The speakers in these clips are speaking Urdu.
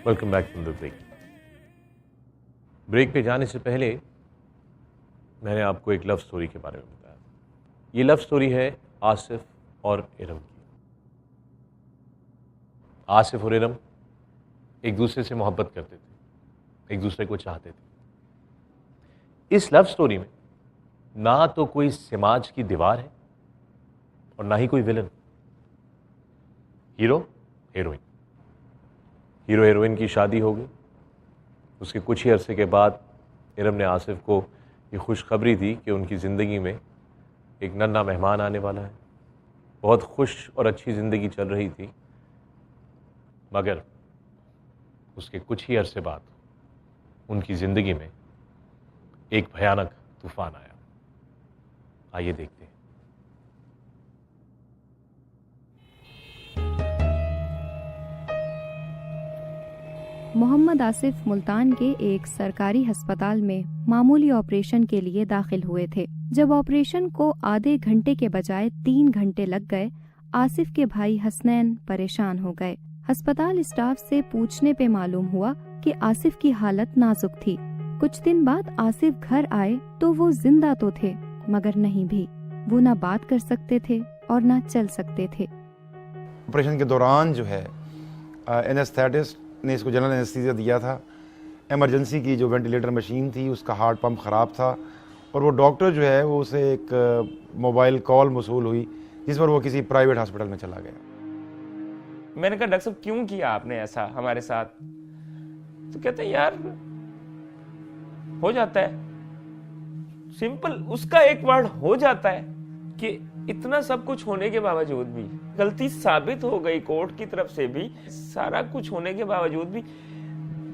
Welcome back from the break. Break پہ جانے سے پہلے میں نے آپ کو ایک لو سٹوری کے بارے میں بتایا. یہ لو سٹوری ہے آصف اور ارم کی. آصف اور ارم ایک دوسرے سے محبت کرتے تھے, ایک دوسرے کو چاہتے تھے. اس لو سٹوری میں نہ تو کوئی سماج کی دیوار ہے اور نہ ہی کوئی villain. Hero heroine. Hero heroine کی شادی ہو گئی. اس کے کچھ ہی عرصے کے بعد ارم نے آصف کو یہ خوشخبری دی کہ ان کی زندگی میں ایک ننھا مہمان آنے والا ہے. بہت خوش اور اچھی زندگی چل رہی تھی, مگر اس کے کچھ ہی عرصے بعد ان کی زندگی میں ایک بھیانک طوفان آیا. آئیے دیکھتے ہیں. محمد آصف ملتان کے ایک سرکاری ہسپتال میں معمولی آپریشن کے لیے داخل ہوئے تھے. جب آپریشن کو آدھے گھنٹے کے بجائے 3 گھنٹے لگ گئے, آصف کے بھائی حسنین پریشان ہو گئے. ہسپتال اسٹاف سے پوچھنے پہ معلوم ہوا کہ آصف کی حالت نازک تھی. کچھ دن بعد آصف گھر آئے تو وہ زندہ تو تھے مگر نہیں بھی. وہ نہ بات کر سکتے تھے اور نہ چل سکتے تھے. آپریشن کے دوران جو ہے اینستھیٹسٹ نے اس کو جنرل اینستھیزیا دیا تھا. ایمرجنسی کی جو وینٹیلیٹر مشین تھی اس کا ہارٹ پمپ خراب تھا, اور وہ ڈاکٹر جو ہے وہ اسے ایک موبائل کال موصول ہوئی جس پر وہ کسی پرائیویٹ ہاسپٹل میں چلا گیا. میں نے کہا ڈاکٹر صاحب کیوں کیا آپ نے ایسا ہمارے ساتھ؟ تو کہتے ہیں یار ہو جاتا ہے, سمپل. اس کا ایک ورڈ ہو جاتا ہے کہ اتنا سب کچھ ہونے کے باوجود بھی غلطی ثابت ہو گئی کورٹ کی طرف سے بھی, سارا کچھ ہونے کے باوجود بھی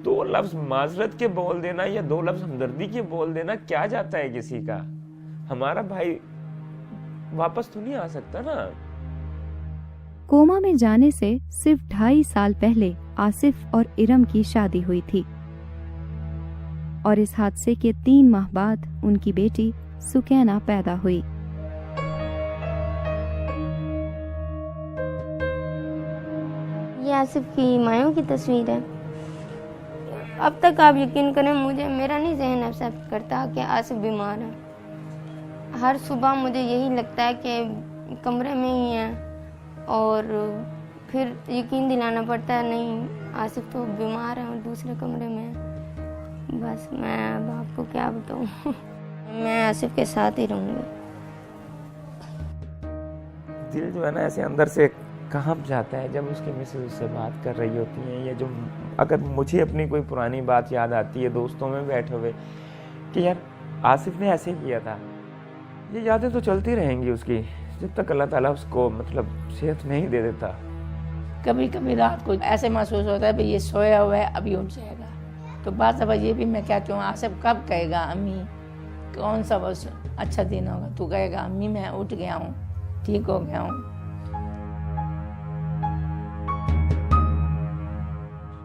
2 لفظ معذرت کے بول دینا یا 2 لفظ ہمدردی کے بول دینا کیا جاتا ہے کسی کا؟ ہمارا بھائی واپس تو نہیں آ سکتا نا. کوما میں جانے سے صرف 2.5 سال پہلے آصف اور ارم کی شادی ہوئی تھی, اور اس حادثے کے 3 ماہ بعد ان کی بیٹی سکینہ پیدا ہوئی. یہ آصف کی مایوں کی تصویر ہے. اب تک آپ یقین کریں میرا نہیں ذہن ایکسیپٹ کرتا کہ آصف بیمار ہے. ہر صبح مجھے یہی لگتا ہے کہ کمرے میں ہی ہے, اور پھر یقین دلانا پڑتا ہے نہیں آصف تو بیمار ہے اور دوسرے کمرے میں ہے. بس میں اب آپ کو کیا بتاؤں. میں آصف کے ساتھ ہی رہوں گی. دل جو ہے نا ایسے اندر سے کانپ جاتا ہے جب اس کی مسز اس سے بات کر رہی ہوتی ہیں, یا جو اگر مجھے اپنی کوئی پرانی بات یاد آتی ہے دوستوں میں بیٹھے ہوئے کہ یار آصف نے ایسے کیا تھا. یہ یادیں تو چلتی رہیں گی اس کی جب تک اللہ تعالیٰ اس کو صحت نہیں دے دیتا. کبھی کبھی رات کو ایسے محسوس ہوتا ہے بھئی یہ سویا ہوا ہے ابھی اٹھ جائے گا. تو بعض دفعہ یہ بھی میں کہتی ہوں آصف کب کہے گا امی کون سا بس اچھا دن ہوگا, تو کہے گا امی میں اٹھ گیا ہوں, ٹھیک ہو گیا ہوں.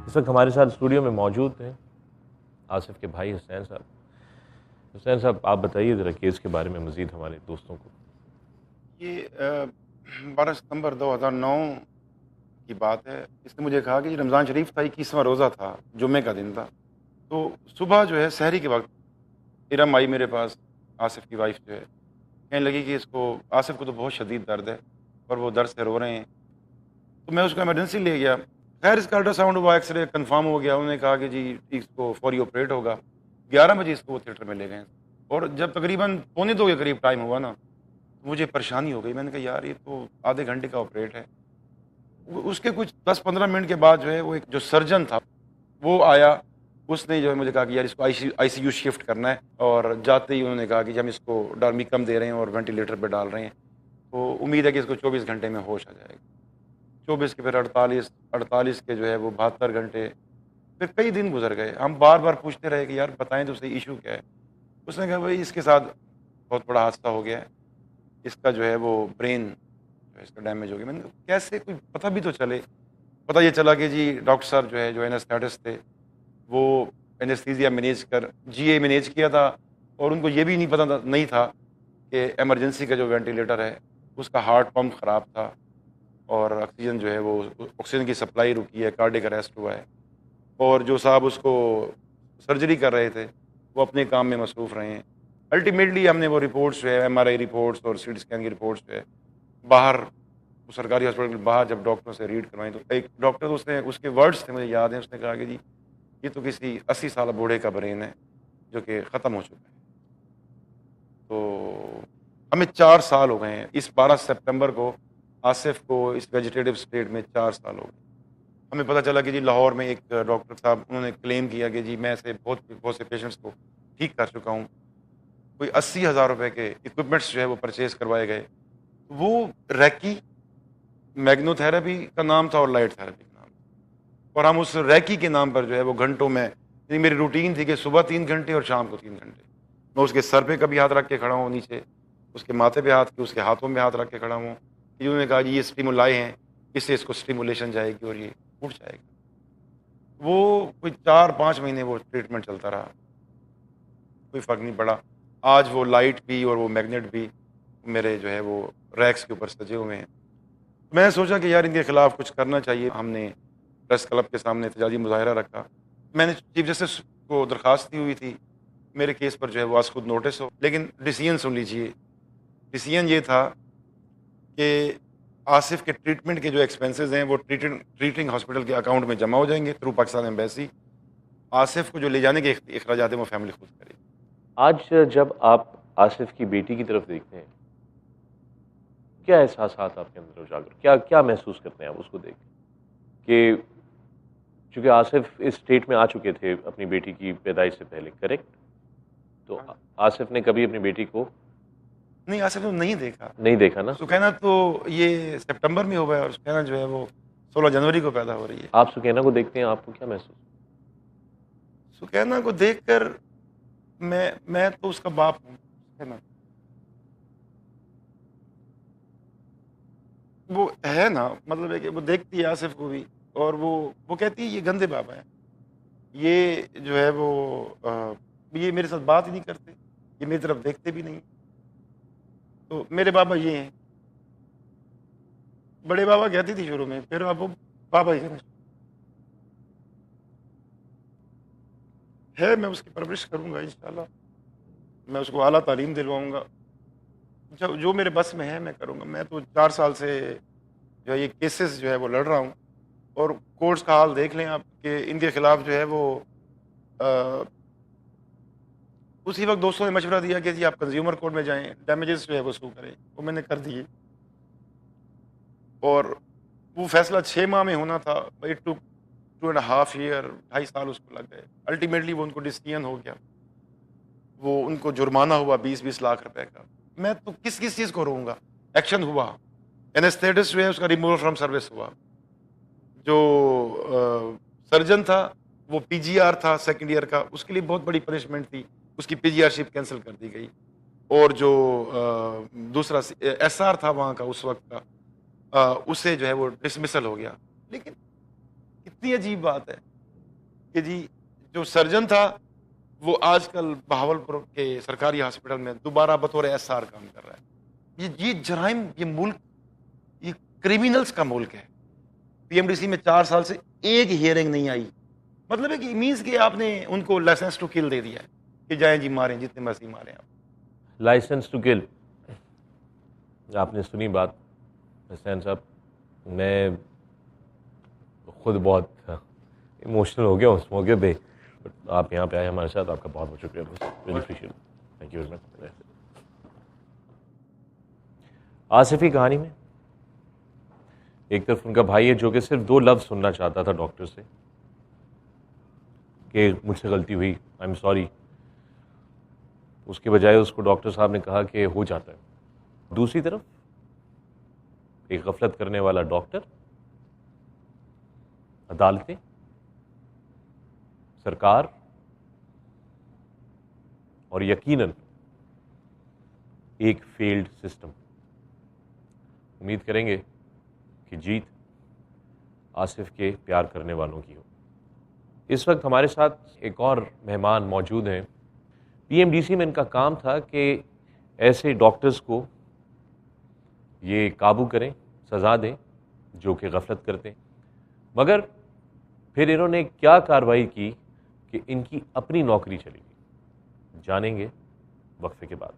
اس وقت ہمارے ساتھ اسٹوڈیو میں موجود ہیں آصف کے بھائی حسنین صاحب. حسنین صاحب آپ بتائیے ذرا کیس کے بارے میں مزید ہمارے دوستوں کو. یہ 12 ستمبر 2009 کی بات ہے. اس نے مجھے کہا کہ رمضان شریف تھا, 21واں روزہ تھا, جمعے کا دن تھا. تو صبح جو ہے سحری کے وقت ارم آئی میرے پاس, آصف کی وائف جو ہے, کہنے لگی کہ اس کو آصف کو تو بہت شدید درد ہے اور وہ درد سے رو رہے ہیں. تو میں اس کو ایمرجنسی لے گیا. خیر اس کا الٹرا ساؤنڈ ہوا, ایکس رے کنفرم ہو گیا. انہوں نے کہا کہ جی اس کو فوری آپریٹ ہوگا. 11 بجے اس کو وہ تھیٹر میں لے گئے, اور جب تقریباً 1:45 کے قریب ٹائم ہوا نا مجھے پریشانی ہو گئی. میں نے کہا یار یہ تو آدھے گھنٹے کا آپریٹ ہے. اس کے کچھ 10-15 منٹ کے بعد جو ہے وہ ایک جو سرجن تھا وہ آیا. اس نے جو ہے مجھے کہا کہ یار اس کو آئی سی یو شفٹ کرنا ہے, اور جاتے ہی انہوں نے کہا کہ ہم اس کو ڈارمیکم دے رہے ہیں اور وینٹیلیٹر پہ ڈال رہے ہیں, تو امید ہے کہ اس کو 24 گھنٹے میں ہوش آ جائے گا. 24 کے پھر 48 کے جو ہے وہ 72 گھنٹے, پھر کئی دن گزر گئے. ہم بار بار پوچھتے رہے کہ یار بتائیں تو صحیح ایشو کیا ہے. اس نے کہا بھائی اس کے ساتھ بہت بڑا حادثہ ہو گیا ہے, اس کا جو ہے وہ برین جو ہے اس کا ڈیمیج ہو گیا. میں نے کہا کیسے, کوئی پتہ بھی تو چلے. پتہ یہ چلا کہ جی ڈاکٹر صاحب جو ہے جو اینستھیٹسٹ تھے وہ اینستھیزیا مینیج کر جی اے مینیج کیا تھا, اور ان کو یہ بھی نہیں تھا کہ ایمرجنسی کا جو وینٹیلیٹر ہے اس کا ہارٹ پمپ خراب تھا, اور آکسیجن جو ہے وہ آکسیجن کی سپلائی رکی ہے, کارڈک اریسٹ ہوا ہے. اور جو صاحب اس کو سرجری کر رہے تھے وہ اپنے کام میں مصروف رہے ہیں. الٹیمیٹلی ہم نے وہ رپورٹس جو ہے MRI رپورٹس اور CT اسکین کی رپورٹس جو ہے باہر سرکاری ہاسپٹل کے باہر جب ڈاکٹروں سے ریڈ کروائیں تو ایک ڈاکٹر اس کے ورڈس تھے مجھے یاد ہیں, اس نے کہا کہ جی یہ تو کسی 80 سالہ بوڑھے کا برین ہے جو کہ ختم ہو چکا ہے. تو ہمیں 4 سال ہو گئے ہیں. اس 12 سپتمبر کو آصف کو اس ویجیٹیٹو اسٹیٹ میں 4 سال ہو گئے. ہمیں پتہ چلا کہ جی لاہور میں ایک ڈاکٹر صاحب انہوں نے کلیم کیا کہ جی میں ایسے بہت سے پیشنٹس کو ٹھیک کر چکا ہوں. کوئی 80,000 روپے کے اکوپمنٹس جو ہے وہ پرچیز کروائے گئے. وہ ریکی, میگنو تھراپی کا نام تھا اور لائٹ تھراپی کا نام تھا. اور ہم اس ریکی کے نام پر جو ہے وہ گھنٹوں میں, یعنی میری روٹین تھی کہ صبح 3 گھنٹے اور شام کو 3 گھنٹے میں اس کے سر پہ کبھی ہاتھ رکھ کے کھڑا ہوں, نیچے اس کے ماتھے پہ ہاتھ, اس کے ہاتھوں میں ہاتھ رکھ کے کھڑا ہوں. انہوں نے کہا جی یہ اسٹیمولائے ہیں, اس سے اس کو اسٹیمولیشن جائے گی اور یہ اٹھ جائے گا. وہ کوئی 4-5 مہینے وہ ٹریٹمنٹ چلتا رہا, کوئی فرق نہیں پڑا. آج وہ لائٹ بھی اور وہ میگنیٹ بھی میرے جو ہے وہ ریکس کے اوپر سجے ہوئے ہیں. میں نے سوچا کہ یار ان کے خلاف کچھ کرنا چاہیے. ہم نے پریس کلب کے سامنے احتجاجی مظاہرہ رکھا. میں نے چیف جسٹس کو درخواست دی ہوئی تھی میرے کیس پر جو ہے وہ آج خود نوٹس ہو, لیکن ڈیسیژن سن لیجیے. ڈیسیژن یہ تھا کہ آصف کے ٹریٹمنٹ کے جو ایکسپینسز ہیں وہ ٹریٹنگ ہاسپٹل کے اکاؤنٹ میں جمع ہو جائیں گے تھرو پاکستان ایمبیسی. آصف کو جو لے جانے کے اخراجات ہیں وہ فیملی خود کرے گی. آج جب آپ آصف کی بیٹی کی طرف دیکھتے ہیں کیا احساسات آپ کے اندر اجاگر, کیا محسوس کرتے ہیں آپ اس کو دیکھ کہ چونکہ آصف اس اسٹیٹ میں آ چکے تھے اپنی بیٹی کی پیدائش سے پہلے, کریکٹ؟ تو آصف نے کبھی اپنی بیٹی کو نہیں, آصف نے نہیں دیکھا نا. سکینہ تو یہ سپٹمبر میں ہوا ہے اور سکینہ جو ہے وہ 16 جنوری کو پیدا ہو رہی ہے. آپ سکینہ کو دیکھتے ہیں, آپ کو کیا محسوس؟ سکینہ کو دیکھ کر میں تو اس کا باپ ہوں. سکینہ وہ ہے نا, مطلب ہے کہ وہ دیکھتی ہے آصف کو بھی اور وہ کہتی ہے یہ گندے بابا ہیں, یہ جو ہے وہ یہ میرے ساتھ بات ہی نہیں کرتے, یہ میری طرف دیکھتے بھی نہیں. تو میرے بابا یہ ہیں. بڑے بابا کہتی تھی شروع میں, پھر اب وہ بابا ہی کہنا ہے. میں اس کی پرورش کروں گا انشاءاللہ. میں اس کو اعلیٰ تعلیم دلواؤں گا, جو میرے بس میں ہے میں کروں گا. میں تو 4 سال سے جو ہے یہ کیسز جو ہے وہ لڑ رہا ہوں, اور کورٹس کا حال دیکھ لیں آپ کہ ان کے خلاف جو ہے وہ اسی وقت دوستوں نے مشورہ دیا کہ جی آپ کنزیومر کورٹ میں جائیں, ڈیمیجز جو ہے وہ سو کریں. وہ میں نے کر دیے, اور وہ فیصلہ 6 ماہ میں ہونا تھا. اٹ ٹوک 2.5 ایئر, 2.5 سال اس کو لگ گئے. الٹیمیٹلی وہ ان کو ڈیسیژن ہو گیا, وہ ان کو جرمانہ ہوا 20-20 لاکھ روپے کا. میں تو کس چیز کو رہوں گا. ایکشن ہوا, اینستھیٹس جو ہے اس کا ریموول فرام سروس ہوا. جو سرجن تھا وہ PGR تھا 2nd ایئر کا, اس کے لیے بہت بڑی پنشمنٹ تھی, اس کی PGR شپ کینسل کر دی گئی. اور جو دوسرا SR تھا وہاں کا اس وقت کا, اسے جو ہے وہ ڈسمسل ہو گیا. لیکن اتنی عجیب بات ہے کہ جی جو سرجن تھا وہ آج کل بہاولپور کے سرکاری ہاسپٹل میں دوبارہ بطور SR کام کر رہا ہے. یہ جرائم, یہ ملک یہ کریمنلز کا ملک ہے. PMDC میں 4 سال سے ایک ہیئرنگ نہیں آئی. مطلب ہے کہ مینس کہ آپ نے ان کو لائسنس ٹو کل دے دیا ہے کہ جائیں جی ماریں جتنے مرضی ماریں آپ. لائسنس ٹو کل, آپ نے سنی بات حسین صاحب. میں خود بہت ایموشنل ہو گیا اس موقع پہ. آپ یہاں پہ آئے ہمارے ساتھ, آپ کا بہت بہت شکریہ. Really appreciate, thank you very much. Asif کی کہانی میں ایک طرف ان کا بھائی ہے جو کہ صرف 2 لفظ سننا چاہتا تھا ڈاکٹر سے کہ مجھ سے غلطی ہوئی, آئی ایم سوری. اس کے بجائے اس کو ڈاکٹر صاحب نے کہا کہ ہو جاتا ہے. دوسری طرف ایک غفلت کرنے والا ڈاکٹر, عدالتیں, سرکار اور یقیناً ایک فیلڈ سسٹم. امید کریں گے کہ جیت آصف کے پیار کرنے والوں کی ہو. اس وقت ہمارے ساتھ ایک اور مہمان موجود ہیں. PMDC میں ان کا کام تھا کہ ایسے ڈاکٹرز کو یہ قابو کریں, سزا دیں جو کہ غفلت کرتے ہیں. مگر پھر انہوں نے کیا کارروائی کی کہ ان کی اپنی نوکری چلی گئی، جانیں گے وقفے کے بعد۔